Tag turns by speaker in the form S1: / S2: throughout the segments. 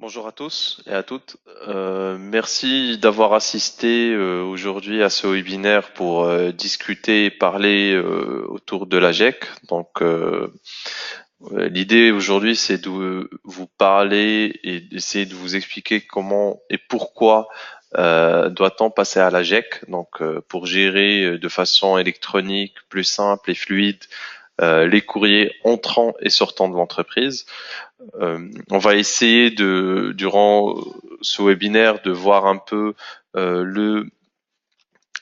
S1: Bonjour à tous et à toutes. Merci d'avoir assisté aujourd'hui à ce webinaire pour discuter et parler autour de la GEC. L'idée aujourd'hui, c'est de vous parler et d'essayer de vous expliquer comment et pourquoi doit-on passer à la GEC. Pour gérer de façon électronique plus simple et fluide les courriers entrant et sortant de l'entreprise. On va essayer durant ce webinaire, de voir un peu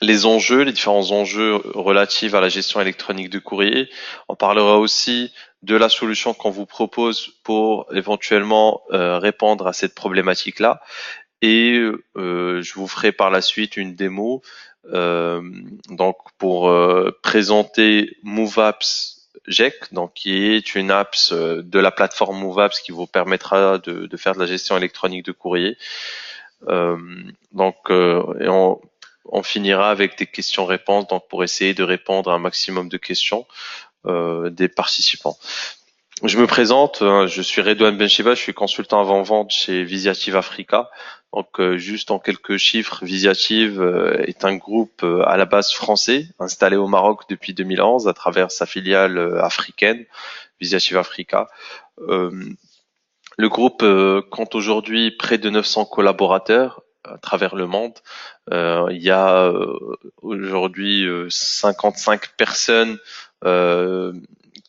S1: les enjeux, les différents enjeux relatifs à la gestion électronique de courrier. On parlera aussi de la solution qu'on vous propose pour éventuellement répondre à cette problématique-là. Et je vous ferai par la suite une démo pour présenter MoveApps GEC, qui est une apps de la plateforme MoveApps qui vous permettra de faire de la gestion électronique de courrier. Euh, et on finira avec des questions-réponses, pour essayer de répondre à un maximum de questions des participants. Je me présente, je suis Redouane Bencheba, je suis consultant avant-vente chez Visiative Africa. Juste en quelques chiffres, Visiative est un groupe à la base français, installé au Maroc depuis 2011 à travers sa filiale africaine, Visiative Africa. Le groupe compte aujourd'hui près de 900 collaborateurs à travers le monde. Il y a aujourd'hui 55 personnes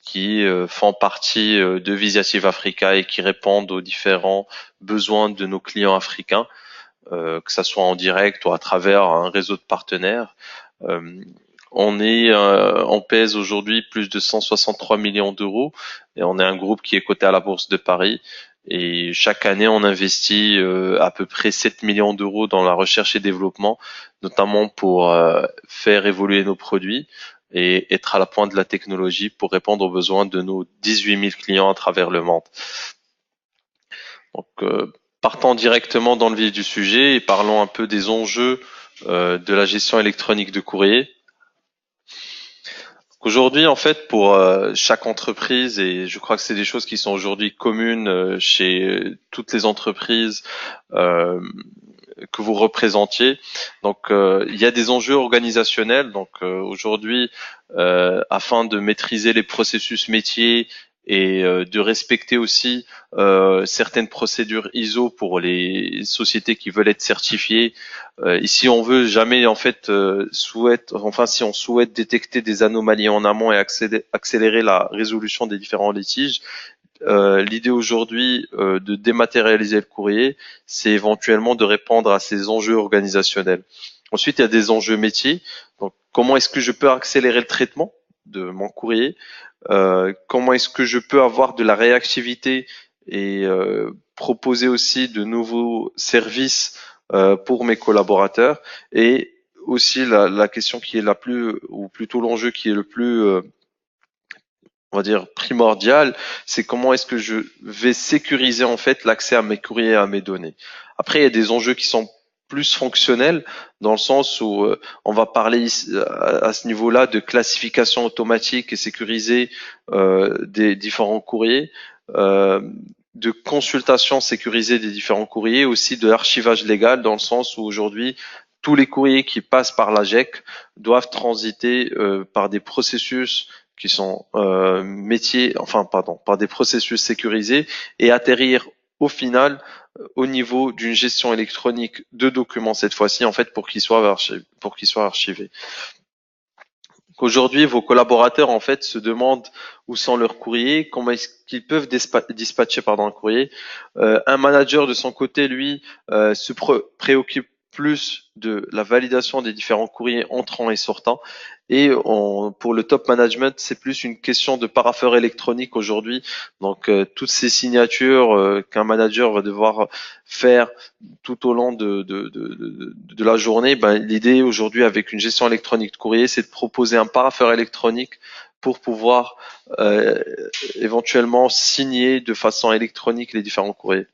S1: qui font partie de Visiative Africa et qui répondent aux différents besoins de nos clients africains, que ça soit en direct ou à travers un réseau de partenaires. Euh, on pèse aujourd'hui plus de 163 millions d'euros et on est un groupe qui est coté à la Bourse de Paris. Et chaque année, on investit à peu près 7 millions d'euros dans la recherche et développement, notamment pour faire évoluer nos produits et être à la pointe de la technologie pour répondre aux besoins de nos 18 000 clients à travers le monde. Donc, partons directement dans le vif du sujet et parlons un peu des enjeux de la gestion électronique de courrier. Aujourd'hui, en fait, pour chaque entreprise, et je crois que c'est des choses qui sont aujourd'hui communes chez toutes les entreprises que vous représentiez. Il y a des enjeux organisationnels. Aujourd'hui, afin de maîtriser les processus métiers et de respecter aussi certaines procédures ISO pour les sociétés qui veulent être certifiées. Ici, on veut jamais en fait si on souhaite détecter des anomalies en amont et accélérer la résolution des différents litiges, l'idée aujourd'hui de dématérialiser le courrier, c'est éventuellement de répondre à ces enjeux organisationnels. Ensuite, il y a des enjeux métiers. Donc, comment est-ce que je peux accélérer le traitement de mon courrier? Comment est-ce que je peux avoir de la réactivité et proposer aussi de nouveaux services pour mes collaborateurs? Et aussi la question qui est la plus, ou plutôt l'enjeu qui est le plus on va dire primordial, c'est comment est-ce que je vais sécuriser en fait l'accès à mes courriers et à mes données. Après, il y a des enjeux qui sont plus fonctionnels dans le sens où on va parler à ce niveau-là de classification automatique et sécurisée des différents courriers, euh, de consultation sécurisée des différents courriers, aussi de l'archivage légal dans le sens où aujourd'hui tous les courriers qui passent par la GEC doivent transiter par des processus qui sont par des processus sécurisés et atterrir au final au niveau d'une gestion électronique de documents cette fois-ci en fait pour qu'ils soient archivés. Aujourd'hui, vos collaborateurs en fait se demandent où sont leurs courriers, comment est-ce qu'ils peuvent dispatcher un courrier. Un manager de son côté, lui, se préoccupe plus de la validation des différents courriers entrants et sortants. Et pour le top management, c'est plus une question de parapheur électronique aujourd'hui. Toutes ces signatures qu'un manager va devoir faire tout au long de la journée, l'idée aujourd'hui avec une gestion électronique de courrier, c'est de proposer un parapheur électronique pour pouvoir éventuellement signer de façon électronique les différents courriers.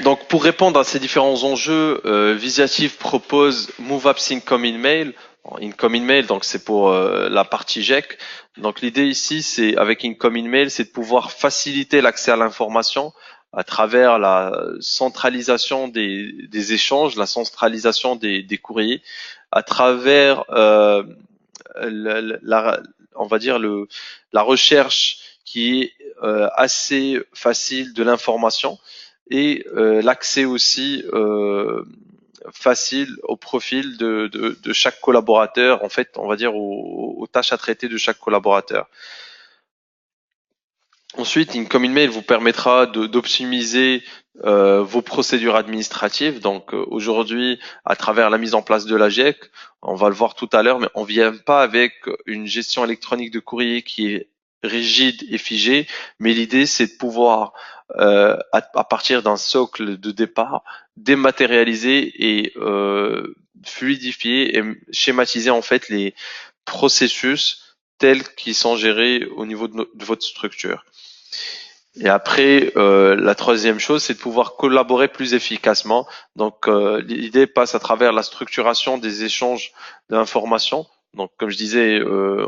S1: Donc, pour répondre à ces différents enjeux, Visiative propose MoveApp Sync Incoming Mail. Incoming mail, donc c'est pour la partie GEC. Donc l'idée ici, c'est avec Incoming mail, c'est de pouvoir faciliter l'accès à l'information à travers la centralisation des échanges, la centralisation des courriers, à travers on va dire la recherche qui est assez facile de l'information et l'accès aussi facile au profil de chaque collaborateur, en fait, on va dire aux tâches à traiter de chaque collaborateur. Ensuite, Incoming Mail vous permettra d'optimiser vos procédures administratives. Donc aujourd'hui, à travers la mise en place de la GEC, on va le voir tout à l'heure, mais on vient pas avec une gestion électronique de courrier qui est rigide et figée, mais l'idée c'est de pouvoir, à partir d'un socle de départ, dématérialiser et fluidifier et schématiser en fait les processus tels qu'ils sont gérés au niveau de votre structure. Et après, la troisième chose, c'est de pouvoir collaborer plus efficacement. Donc, l'idée passe à travers la structuration des échanges d'informations. Donc, comme je disais,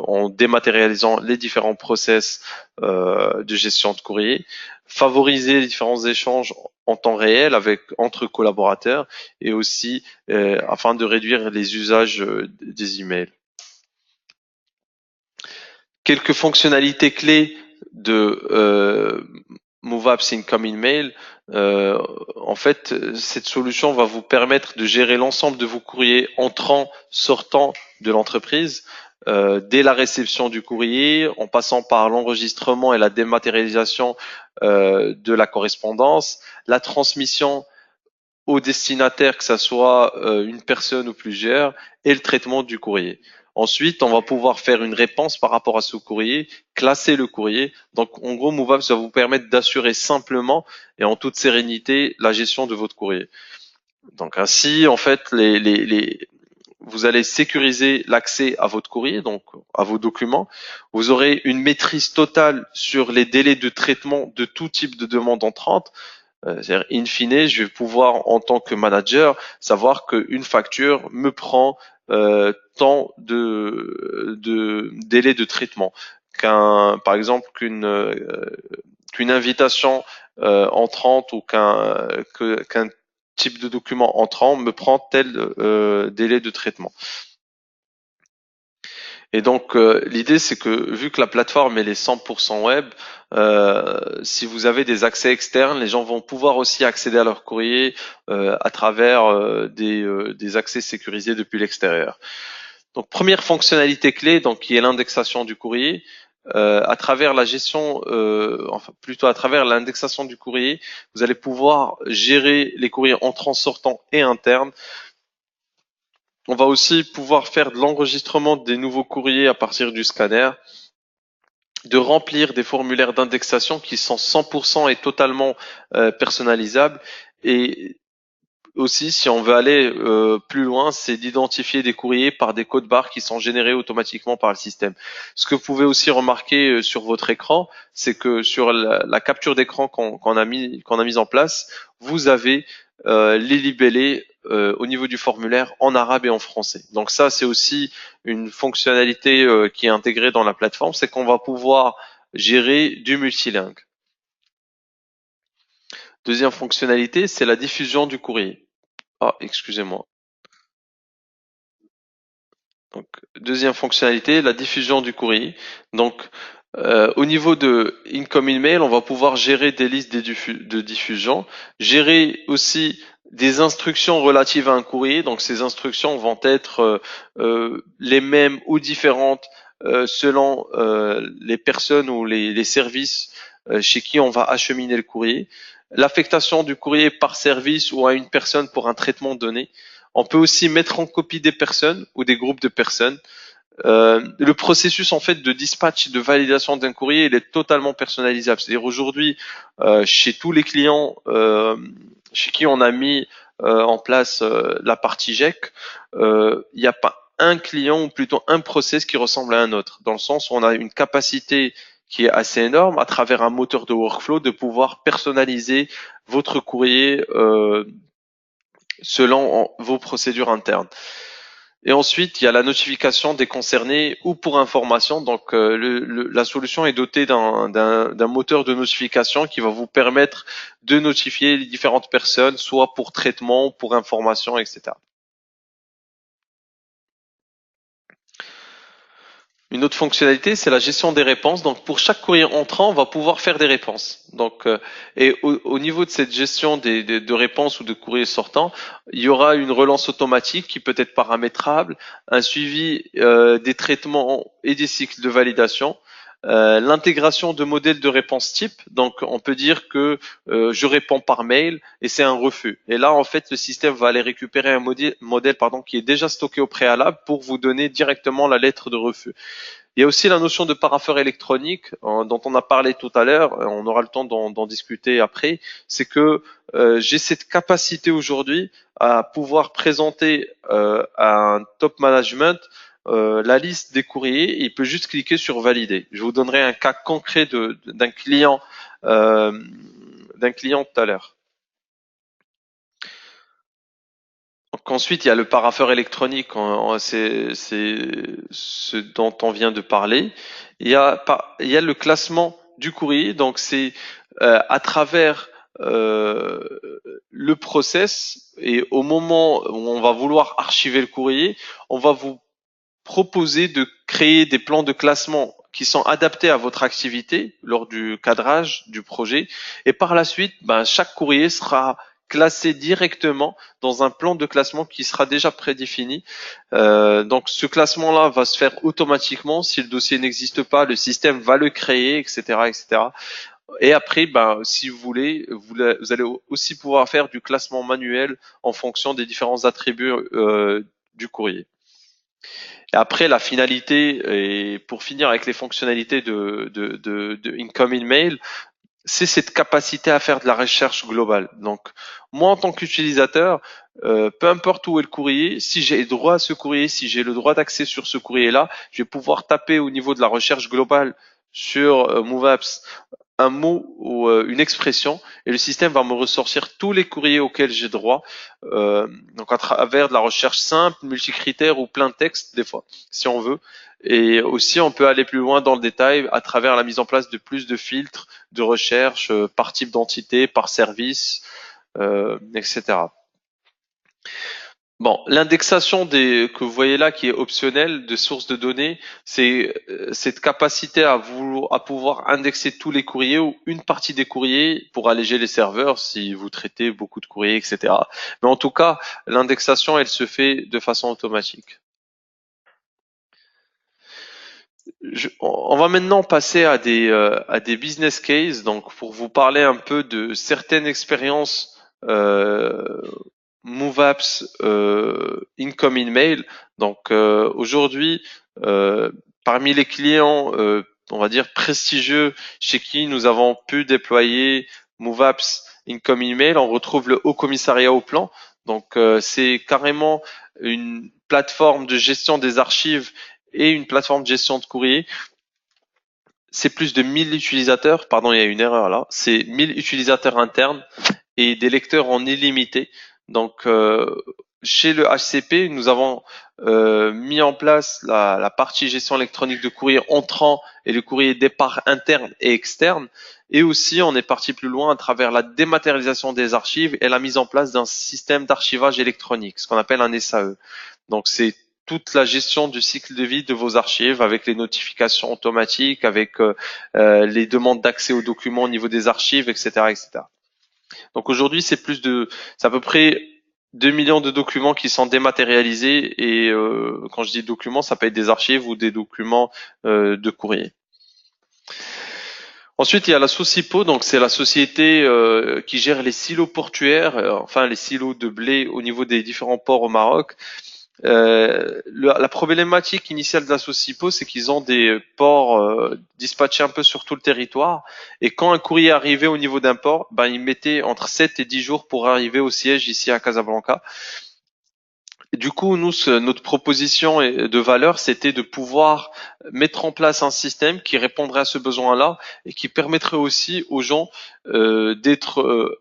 S1: en dématérialisant les différents process de gestion de courrier, favoriser les différents échanges en temps réel entre collaborateurs et aussi afin de réduire les usages des emails. Quelques fonctionnalités clés de MoveApps Incoming Mail. En fait, cette solution va vous permettre de gérer l'ensemble de vos courriers entrant, sortant de l'entreprise, dès la réception du courrier, en passant par l'enregistrement et la dématérialisation de la correspondance, la transmission au destinataire, que ça soit une personne ou plusieurs, et le traitement du courrier. Ensuite, on va pouvoir faire une réponse par rapport à ce courrier, classer le courrier. Donc, en gros, MoveApps va vous permettre d'assurer simplement et en toute sérénité la gestion de votre courrier. Donc, ainsi, en fait, vous allez sécuriser l'accès à votre courrier, donc à vos documents. Vous aurez une maîtrise totale sur les délais de traitement de tout type de demande entrante. C'est-à-dire, in fine, je vais pouvoir, en tant que manager, savoir qu'une facture me prend tant de délai de traitement. Par exemple, qu'une invitation entrante ou qu'un type de document entrant me prend tel délai de traitement. Et donc, l'idée, c'est que vu que la plateforme elle est 100% web, si vous avez des accès externes, les gens vont pouvoir aussi accéder à leur courrier à travers des accès sécurisés depuis l'extérieur. Donc, première fonctionnalité clé, donc qui est l'indexation du courrier. À travers la gestion, enfin plutôt à travers l'indexation du courrier, vous allez pouvoir gérer les courriers entrants, sortants et internes. On va aussi pouvoir faire de l'enregistrement des nouveaux courriers à partir du scanner, de remplir des formulaires d'indexation qui sont 100% et totalement personnalisables. Et aussi, si on veut aller plus loin, c'est d'identifier des courriers par des codes barres qui sont générés automatiquement par le système. Ce que vous pouvez aussi remarquer sur votre écran, c'est que sur la capture d'écran qu'on a mis en place, vous avez les libellés au niveau du formulaire en arabe et en français. Donc ça, c'est aussi une fonctionnalité qui est intégrée dans la plateforme, c'est qu'on va pouvoir gérer du multilingue. Deuxième fonctionnalité, c'est la diffusion du courrier. Ah, excusez-moi. Donc, deuxième fonctionnalité, la diffusion du courrier. Donc, au niveau de Incoming Mail, on va pouvoir gérer des listes de diffusion, gérer aussi des instructions relatives à un courrier. Donc, ces instructions vont être les mêmes ou différentes selon les personnes ou les services chez qui on va acheminer le courrier. L'affectation du courrier par service ou à une personne pour un traitement donné. On peut aussi mettre en copie des personnes ou des groupes de personnes. Le processus en fait de dispatch, de validation d'un courrier, il est totalement personnalisable. C'est-à-dire aujourd'hui, chez tous les clients chez qui on a mis en place la partie GEC, il n'y a pas un client ou plutôt un process qui ressemble à un autre, dans le sens où on a une capacité qui est assez énorme à travers un moteur de workflow de pouvoir personnaliser votre courrier selon vos procédures internes. Et ensuite, il y a la notification des concernés ou pour information. Donc, la solution est dotée d'un moteur de notification qui va vous permettre de notifier les différentes personnes, soit pour traitement, pour information, etc. Une autre fonctionnalité, c'est la gestion des réponses. Donc, pour chaque courrier entrant, on va pouvoir faire des réponses. Donc, et au niveau de cette gestion de réponses ou de courriers sortants, il y aura une relance automatique qui peut être paramétrable, un suivi des traitements et des cycles de validation. L'intégration de modèles de réponse type, donc on peut dire que je réponds par mail et c'est un refus. Et là, en fait, le système va aller récupérer un modèle qui est déjà stocké au préalable pour vous donner directement la lettre de refus. Il y a aussi la notion de parapheur électronique dont on a parlé tout à l'heure, on aura le temps d'en discuter après, c'est que j'ai cette capacité aujourd'hui à pouvoir présenter à un top management la liste des courriers et il peut juste cliquer sur valider. Je vous donnerai un cas concret euh, d'un client tout à l'heure. Donc ensuite, il y a le parapheur électronique, c'est ce dont on vient de parler. Il y a le classement du courrier, donc c'est à travers euh, le process et au moment où on va vouloir archiver le courrier, on va vous proposer de créer des plans de classement qui sont adaptés à votre activité lors du cadrage du projet. Et par la suite, chaque courrier sera classé directement dans un plan de classement qui sera déjà prédéfini. Donc ce classement-là va se faire automatiquement. Si le dossier n'existe pas, le système va le créer, etc., etc. Et après, si vous voulez, vous allez aussi pouvoir faire du classement manuel en fonction des différents attributs du courrier. Et après, la finalité, et pour finir avec les fonctionnalités de Incoming Mail, c'est cette capacité à faire de la recherche globale. Donc, moi, en tant qu'utilisateur, peu importe où est le courrier, si j'ai droit à ce courrier, si j'ai le droit d'accès sur ce courrier-là, je vais pouvoir taper au niveau de la recherche globale sur MoveApps un mot ou une expression et le système va me ressortir tous les courriers auxquels j'ai droit, donc à travers de la recherche simple, multicritère ou plein texte des fois, si on veut. Et aussi, on peut aller plus loin dans le détail à travers la mise en place de plus de filtres de recherche par type d'entité, par service, etc. Bon, l'indexation que vous voyez là, qui est optionnelle de sources de données, c'est cette capacité à pouvoir indexer tous les courriers ou une partie des courriers pour alléger les serveurs si vous traitez beaucoup de courriers, etc. Mais en tout cas, l'indexation, elle se fait de façon automatique. On va maintenant passer à des business cases, donc pour vous parler un peu de certaines expériences MoveApps Incoming Mail. Donc aujourd'hui, parmi les clients, on va dire prestigieux, chez qui nous avons pu déployer MoveApps Incoming Mail, on retrouve le Haut Commissariat au Plan. Donc c'est carrément une plateforme de gestion des archives et une plateforme de gestion de courrier. C'est plus de 1000 utilisateurs, pardon, il y a une erreur là, c'est 1000 utilisateurs internes et des lecteurs en illimité. Donc, chez le HCP, nous avons mis en place la partie gestion électronique de courrier entrant et le courrier départ interne et externe. Et aussi, on est parti plus loin à travers la dématérialisation des archives et la mise en place d'un système d'archivage électronique, ce qu'on appelle un SAE. Donc, c'est toute la gestion du cycle de vie de vos archives avec les notifications automatiques, avec les demandes d'accès aux documents au niveau des archives, etc., etc. Donc aujourd'hui, c'est à peu près 2 millions de documents qui sont dématérialisés et quand je dis documents, ça peut être des archives ou des documents de courrier. Ensuite, il y a la Socipo, donc c'est la société qui gère les silos portuaires, enfin les silos de blé au niveau des différents ports au Maroc. La problématique initiale de la Socipo, c'est qu'ils ont des ports dispatchés un peu sur tout le territoire. Et quand un courrier arrivait au niveau d'un port, il mettait entre 7 et 10 jours pour arriver au siège ici à Casablanca. Et du coup, nous, notre proposition de valeur, c'était de pouvoir mettre en place un système qui répondrait à ce besoin-là et qui permettrait aussi aux gens d'être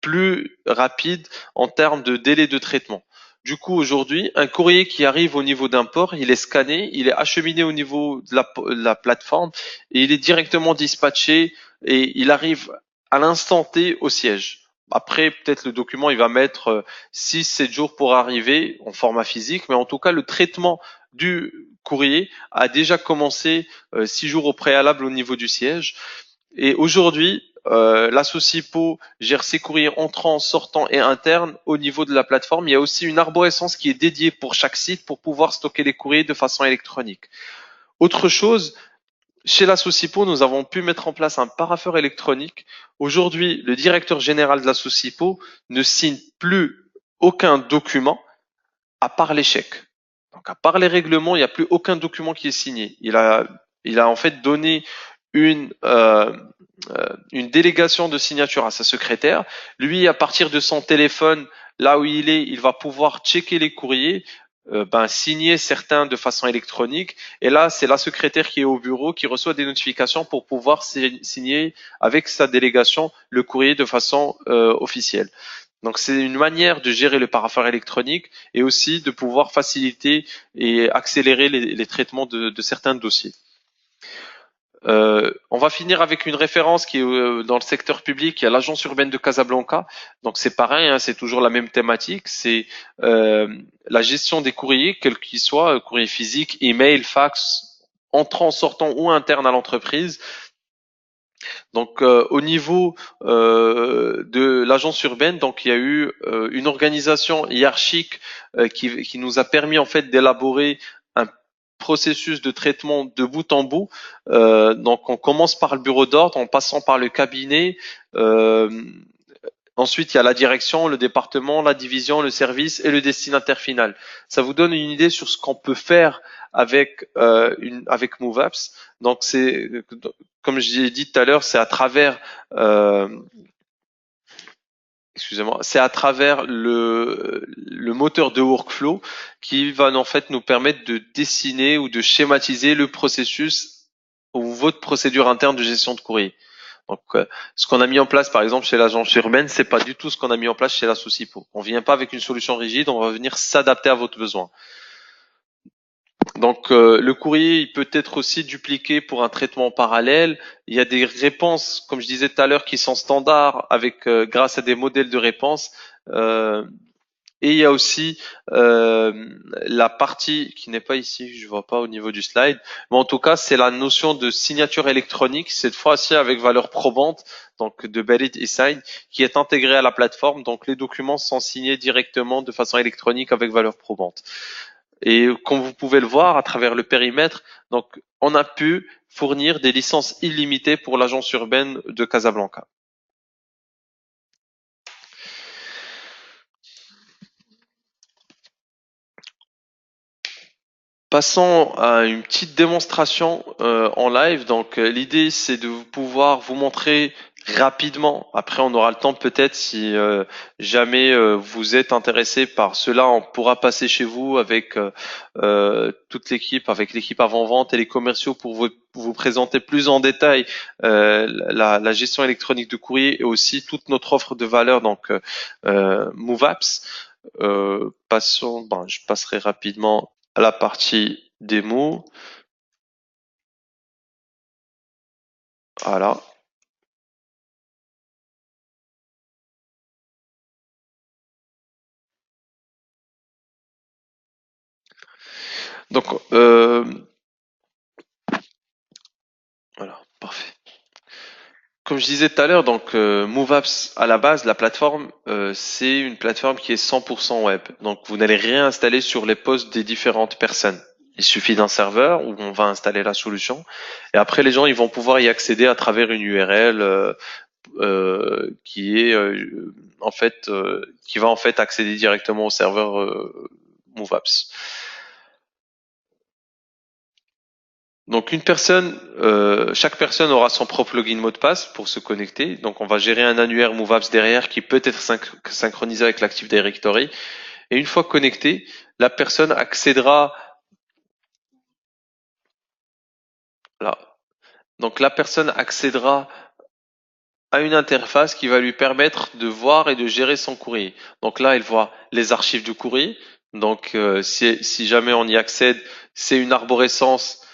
S1: plus rapides en termes de délai de traitement. Du coup, aujourd'hui, un courrier qui arrive au niveau d'un port, il est scanné, il est acheminé au niveau de la plateforme et il est directement dispatché et il arrive à l'instant T au siège. Après, peut-être le document, il va mettre 6-7 jours pour arriver en format physique, mais en tout cas, le traitement du courrier a déjà commencé 6 jours au préalable au niveau du siège. Et aujourd'hui, la Socipo gère ses courriers entrants, sortants et internes au niveau de la plateforme. Il y a aussi une arborescence qui est dédiée pour chaque site pour pouvoir stocker les courriers de façon électronique. Autre chose, chez la Socipo, nous avons pu mettre en place un parapheur électronique. Aujourd'hui, le directeur général de la Socipo ne signe plus aucun document à part les chèques. Donc, à part les règlements, il n'y a plus aucun document qui est signé. Il a en fait donné une, euh, une délégation de signature à sa secrétaire. Lui, à partir de son téléphone, là où il est, il va pouvoir checker les courriers, signer certains de façon électronique. Et là, c'est la secrétaire qui est au bureau qui reçoit des notifications pour pouvoir signer avec sa délégation le courrier de façon officielle. Donc c'est une manière de gérer le parapheur électronique et aussi de pouvoir faciliter et accélérer les traitements de certains dossiers. On va finir avec une référence qui est dans le secteur public. Il y a l'agence urbaine de Casablanca. Donc c'est pareil, hein, c'est toujours la même thématique. C'est la gestion des courriers, quels qu'ils soient, courrier physique, email, fax, entrant, sortant ou interne à l'entreprise. Donc au niveau de l'agence urbaine, donc il y a eu une organisation hiérarchique qui nous a permis en fait d'élaborer un processus de traitement de bout en bout. Donc on commence par le bureau d'ordre en passant par le cabinet. euh, Ensuite, il y a la direction, le département, la division, le service et le destinataire final. Ça vous donne une idée sur ce qu'on peut faire avec MoveApps. Donc, c'est comme j'ai dit tout à l'heure, c'est à travers excusez-moi, c'est à travers le moteur de workflow qui va en fait nous permettre de dessiner ou de schématiser le processus ou votre procédure interne de gestion de courrier. Donc, ce qu'on a mis en place, par exemple, chez l'agence urbaine, c'est pas du tout ce qu'on a mis en place chez la Socipo. On vient pas avec une solution rigide, on va venir s'adapter à votre besoin. Donc, le courrier, il peut être aussi dupliqué pour un traitement parallèle. Il y a des réponses, comme je disais tout à l'heure, qui sont standards avec grâce à des modèles de réponses. Euh, et il y a aussi la partie qui n'est pas ici, je vois pas au niveau du slide, mais en tout cas, c'est la notion de signature électronique, cette fois-ci avec valeur probante, donc de Valid e-sign, qui est intégrée à la plateforme. Donc les documents sont signés directement de façon électronique avec valeur probante. Et comme vous pouvez le voir à travers le périmètre, donc on a pu fournir des licences illimitées pour l'agence urbaine de Casablanca. Passons à une petite démonstration en live. Donc l'idée c'est de pouvoir vous montrer rapidement. Après on aura le temps peut-être si jamais vous êtes intéressé par cela, on pourra passer chez vous avec toute l'équipe, avec l'équipe avant-vente et les commerciaux pour vous présenter plus en détail la gestion électronique de courrier et aussi toute notre offre de valeur donc MoveApps. Je passerai rapidement à la partie démo. Voilà. Donc, voilà, parfait. Comme je disais tout à l'heure, donc MoveApps à la base, la plateforme, c'est une plateforme qui est 100% web. Donc, vous n'allez rien installer sur les postes des différentes personnes. Il suffit d'un serveur où on va installer la solution et après les gens ils vont pouvoir y accéder à travers une URL qui est en fait qui va en fait accéder directement au serveur MoveApps. Donc chaque personne aura son propre login mot de passe pour se connecter. Donc on va gérer un annuaire MoveApps derrière qui peut être synchronisé avec l'Active Directory. Et une fois connecté, la personne accédera là. Donc la personne accédera à une interface qui va lui permettre de voir et de gérer son courrier. Donc là, elle voit les archives du courrier, Donc, si jamais on y accède, c'est une arborescence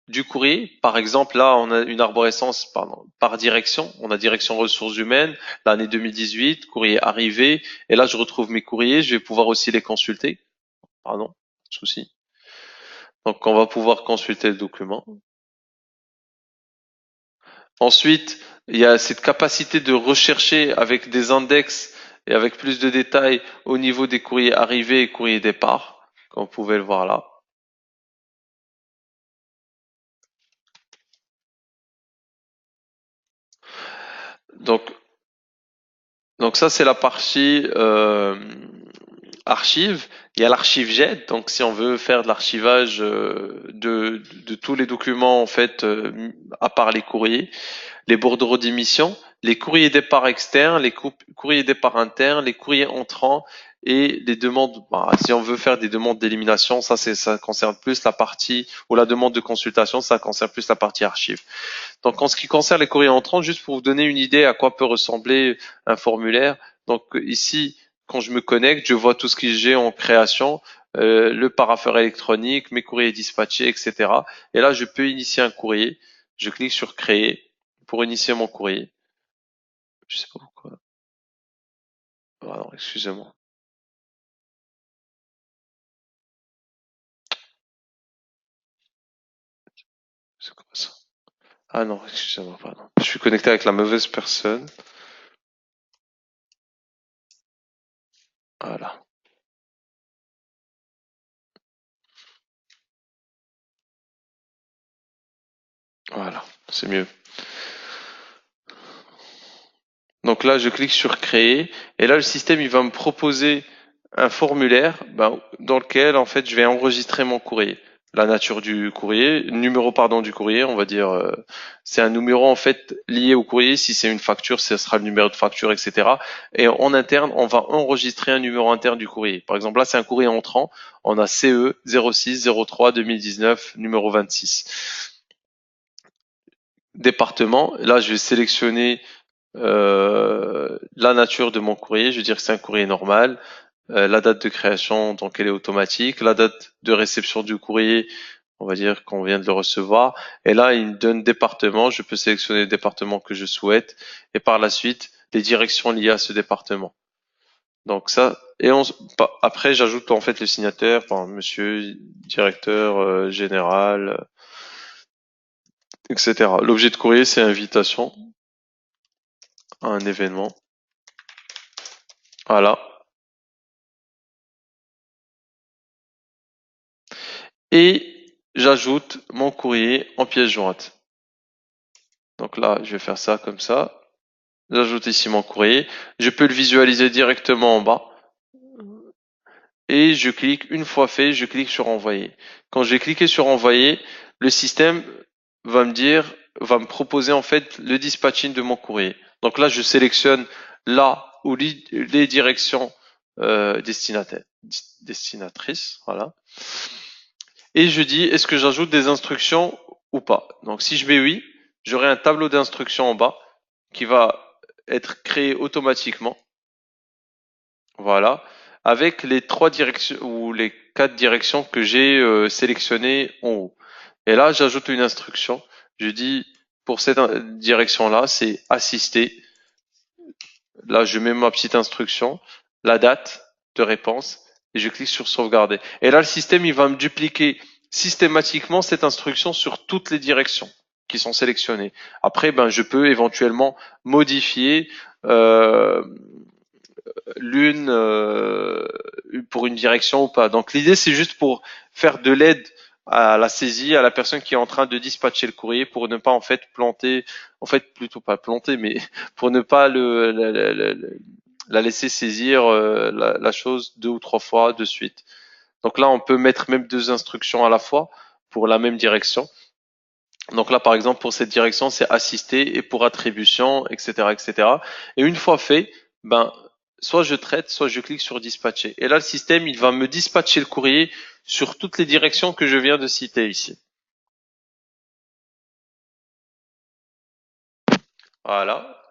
S1: du courrier. Par exemple, là, on a une arborescence par direction. On a direction ressources humaines, l'année 2018, courrier arrivé. Et là, je retrouve mes courriers. Je vais pouvoir aussi les consulter. Pardon, pas de souci. Donc, on va pouvoir consulter le document. Ensuite, il y a cette capacité de rechercher avec des index et avec plus de détails au niveau des courriers arrivés et courriers départ, comme vous pouvez le voir là. Donc, donc ça, c'est la partie archive. Il y a l'archive jet. Donc, si on veut faire de l'archivage de tous les documents, en fait, à part les courriers, les bordereaux d'émission, les courriers départ externes, les courriers départ internes, les courriers entrants et les demandes. Bah, si on veut faire des demandes d'élimination, ça concerne plus la partie ou la demande de consultation, ça concerne plus la partie archive. Donc en ce qui concerne les courriers entrants, juste pour vous donner une idée à quoi peut ressembler un formulaire. Donc ici, quand je me connecte, je vois tout ce que j'ai en création, le parapheur électronique, mes courriers dispatchés, etc. Et là, je peux initier un courrier. Je clique sur créer pour initier mon courrier. Je sais pas pourquoi. Ah non, excusez-moi. C'est quoi ça? Ah non, excusez-moi, pardon. Je suis connecté avec la mauvaise personne. Voilà. Voilà. C'est mieux. Donc là, je clique sur créer et là, le système, il va me proposer un formulaire dans lequel, en fait, je vais enregistrer mon courrier. La nature du courrier, numéro, pardon, du courrier, on va dire, c'est un numéro, en fait, lié au courrier. Si c'est une facture, ce sera le numéro de facture, etc. Et en interne, on va enregistrer un numéro interne du courrier. Par exemple, là, c'est un courrier entrant. On a CE 06 03 2019, numéro 26. Département. Là, je vais sélectionner la nature de mon courrier, je veux dire que c'est un courrier normal. La date de création, donc elle est automatique. La date de réception du courrier, on va dire qu'on vient de le recevoir. Et là, il me donne département. Je peux sélectionner le département que je souhaite. Et par la suite, les directions liées à ce département. Donc ça, après, j'ajoute en fait le signataire, monsieur, directeur général, etc. L'objet de courrier, c'est invitation à un événement. Voilà. Et j'ajoute mon courrier en pièce jointe. Donc là, je vais faire ça comme ça. J'ajoute ici mon courrier. Je peux le visualiser directement en bas. Et je clique, une fois fait, je clique sur envoyer. Quand je vais cliquer sur envoyer, le système va me proposer en fait le dispatching de mon courrier. Donc là, je sélectionne là où les directions destinatrices, voilà. Et je dis est-ce que j'ajoute des instructions ou pas. Donc si je mets oui, j'aurai un tableau d'instructions en bas qui va être créé automatiquement. Voilà, avec les 3 directions ou les 4 directions que j'ai sélectionnées en haut. Et là, j'ajoute une instruction. Je dis pour cette direction-là, c'est assister. Là, je mets ma petite instruction, la date de réponse, et je clique sur sauvegarder. Et là, le système, il va me dupliquer systématiquement cette instruction sur toutes les directions qui sont sélectionnées. Après, je peux éventuellement modifier l'une pour une direction ou pas. Donc l'idée, c'est juste pour faire de l'aide à la saisie, à la personne qui est en train de dispatcher le courrier pour ne pas en fait planter, en fait plutôt pas planter, mais pour ne pas la laisser saisir la chose 2 ou 3 fois de suite. Donc là, on peut mettre même 2 instructions à la fois pour la même direction. Donc là, par exemple, pour cette direction, c'est assister et pour attribution, etc., etc. Et une fois fait, soit je traite, soit je clique sur dispatcher. Et là, le système, il va me dispatcher le courrier sur toutes les directions que je viens de citer ici. Voilà.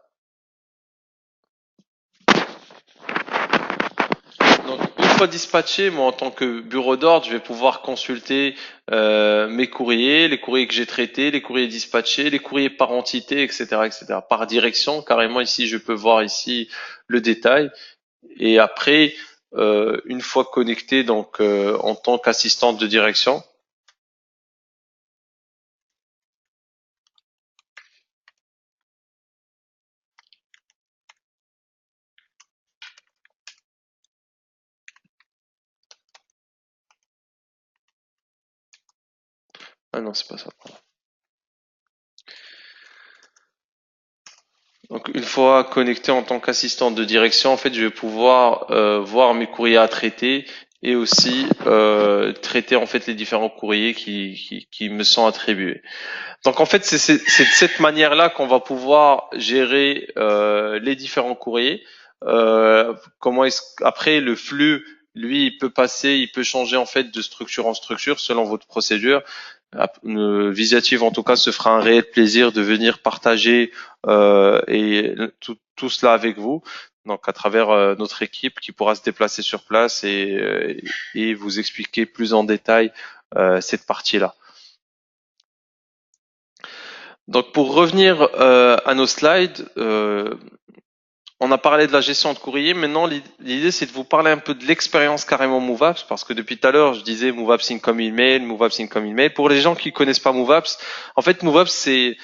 S1: Donc, une fois dispatché, moi en tant que bureau d'ordre, je vais pouvoir consulter mes courriers, les courriers que j'ai traités, les courriers dispatchés, les courriers par entité, etc., etc. Par direction, carrément ici, je peux voir ici le détail. Et après, une fois connecté, donc en tant qu'assistante de direction. Ah non, c'est pas ça. Donc une fois connecté en tant qu'assistante de direction, en fait, je vais pouvoir voir mes courriers à traiter et aussi traiter en fait les différents courriers qui me sont attribués. Donc en fait, c'est de cette manière-là qu'on va pouvoir gérer les différents courriers. Comment est-ce après le flux, lui, il peut passer, il peut changer en fait de structure en structure selon votre procédure. Visiative en tout cas se fera un réel plaisir de venir partager et tout cela avec vous. Donc à travers notre équipe qui pourra se déplacer sur place et vous expliquer plus en détail cette partie-là. Donc pour revenir à nos slides, on a parlé de la gestion de courrier. Maintenant, l'idée c'est de vous parler un peu de l'expérience carrément MoveApps, parce que depuis tout à l'heure, je disais MoveApps Income Email, MoveApps Income Email. Pour les gens qui connaissent pas MoveApps, en fait MoveApps c'est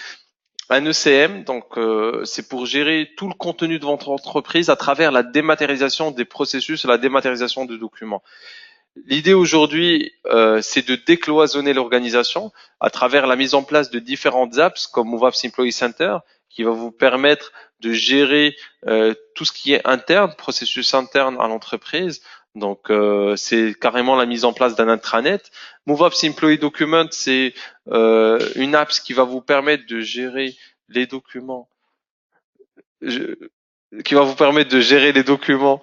S1: un ECM, donc c'est pour gérer tout le contenu de votre entreprise à travers la dématérialisation des processus et la dématérialisation de documents. L'idée aujourd'hui, c'est de décloisonner l'organisation à travers la mise en place de différentes apps comme MoveApps Employee Center, qui va vous permettre de gérer tout ce qui est interne, processus interne à l'entreprise. Donc, c'est carrément la mise en place d'un intranet. MoveApps Employee Document, c'est une app qui va vous permettre de gérer les documents, qui va vous permettre de gérer les documents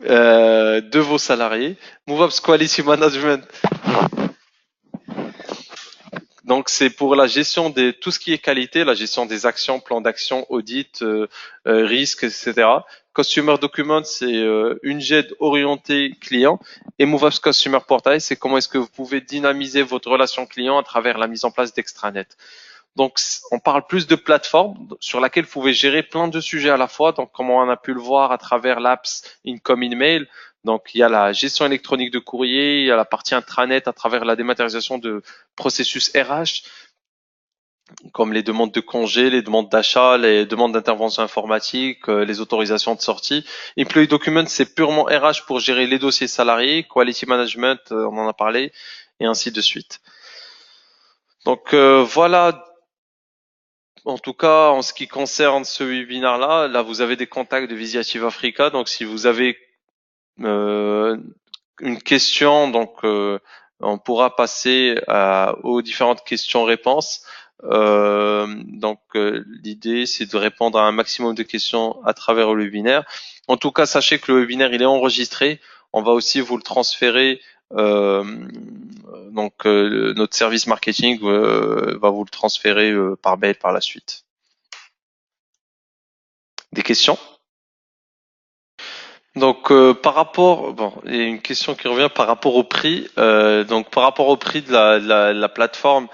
S1: de vos salariés. MoveApps Quality Management, donc c'est pour la gestion de tout ce qui est qualité, la gestion des actions, plans d'action, audit, risques, etc. Customer Document, c'est une GED orientée client. Et MoveApps Customer Portal, c'est comment est-ce que vous pouvez dynamiser votre relation client à travers la mise en place d'extranet. Donc, on parle plus de plateforme sur laquelle vous pouvez gérer plein de sujets à la fois. Donc, comme on a pu le voir à travers l'apps Income Email. Donc, il y a la gestion électronique de courrier, il y a la partie intranet à travers la dématérialisation de processus RH, comme les demandes de congés, les demandes d'achat, les demandes d'intervention informatique, les autorisations de sortie. Employee Document, c'est purement RH pour gérer les dossiers salariés. Quality Management, on en a parlé, et ainsi de suite. Donc, voilà. En tout cas, en ce qui concerne ce webinaire-là, là, vous avez des contacts de Visiative Africa. Donc, si vous avez une question, donc on pourra passer aux différentes questions-réponses. L'idée, c'est de répondre à un maximum de questions à travers le webinaire. En tout cas, sachez que le webinaire, il est enregistré. On va aussi vous le transférer. Notre service marketing va vous le transférer par mail par la suite. Des questions? Donc par rapport, bon, il y a une question qui revient par rapport au prix. Donc par rapport au prix de la plateforme,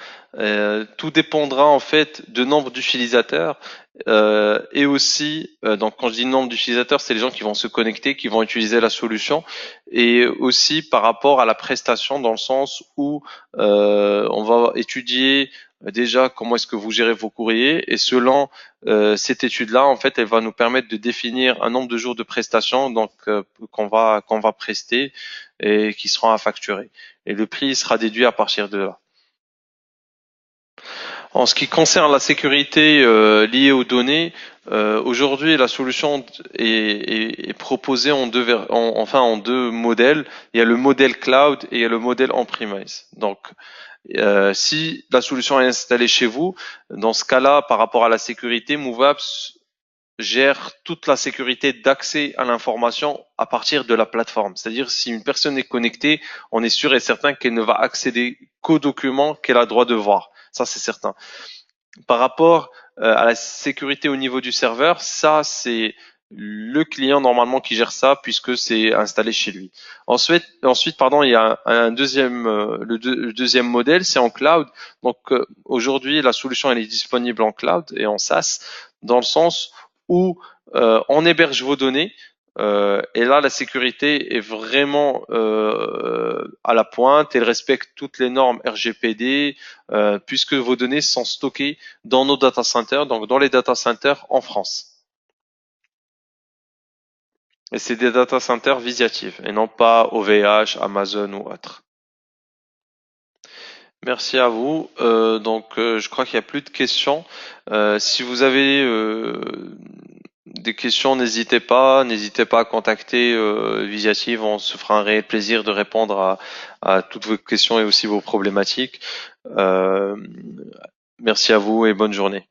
S1: tout dépendra en fait du nombre d'utilisateurs et aussi, donc quand je dis nombre d'utilisateurs, c'est les gens qui vont se connecter, qui vont utiliser la solution, et aussi par rapport à la prestation dans le sens où on va étudier déjà comment est-ce que vous gérez vos courriers et selon cette étude-là, en fait, elle va nous permettre de définir un nombre de jours de prestations donc qu'on va prester et qui seront à facturer. Et le prix sera déduit à partir de là. En ce qui concerne la sécurité liée aux données, aujourd'hui la solution est proposée en deux modèles. Il y a le modèle cloud et il y a le modèle on-premise. Donc si la solution est installée chez vous, dans ce cas-là, par rapport à la sécurité, MoveApps gère toute la sécurité d'accès à l'information à partir de la plateforme. C'est-à-dire si une personne est connectée, on est sûr et certain qu'elle ne va accéder qu'aux documents qu'elle a droit de voir. Ça, c'est certain. Par rapport à la sécurité au niveau du serveur, ça, c'est le client normalement qui gère ça puisque c'est installé chez lui. Ensuite, pardon, il y a un deuxième, le deuxième modèle, c'est en cloud. Donc aujourd'hui, la solution elle est disponible en cloud et en SaaS dans le sens où on héberge vos données. Et là, la sécurité est vraiment à la pointe. Elle respecte toutes les normes RGPD puisque vos données sont stockées dans nos data centers, donc dans les data centers en France. Et c'est des data centers Visiative et non pas OVH, Amazon ou autre. Merci à vous. Je crois qu'il n'y a plus de questions. Si vous avez des questions, n'hésitez pas à contacter Visiative. On se fera un réel plaisir de répondre à toutes vos questions et aussi vos problématiques. Euh, Merci à vous et bonne journée.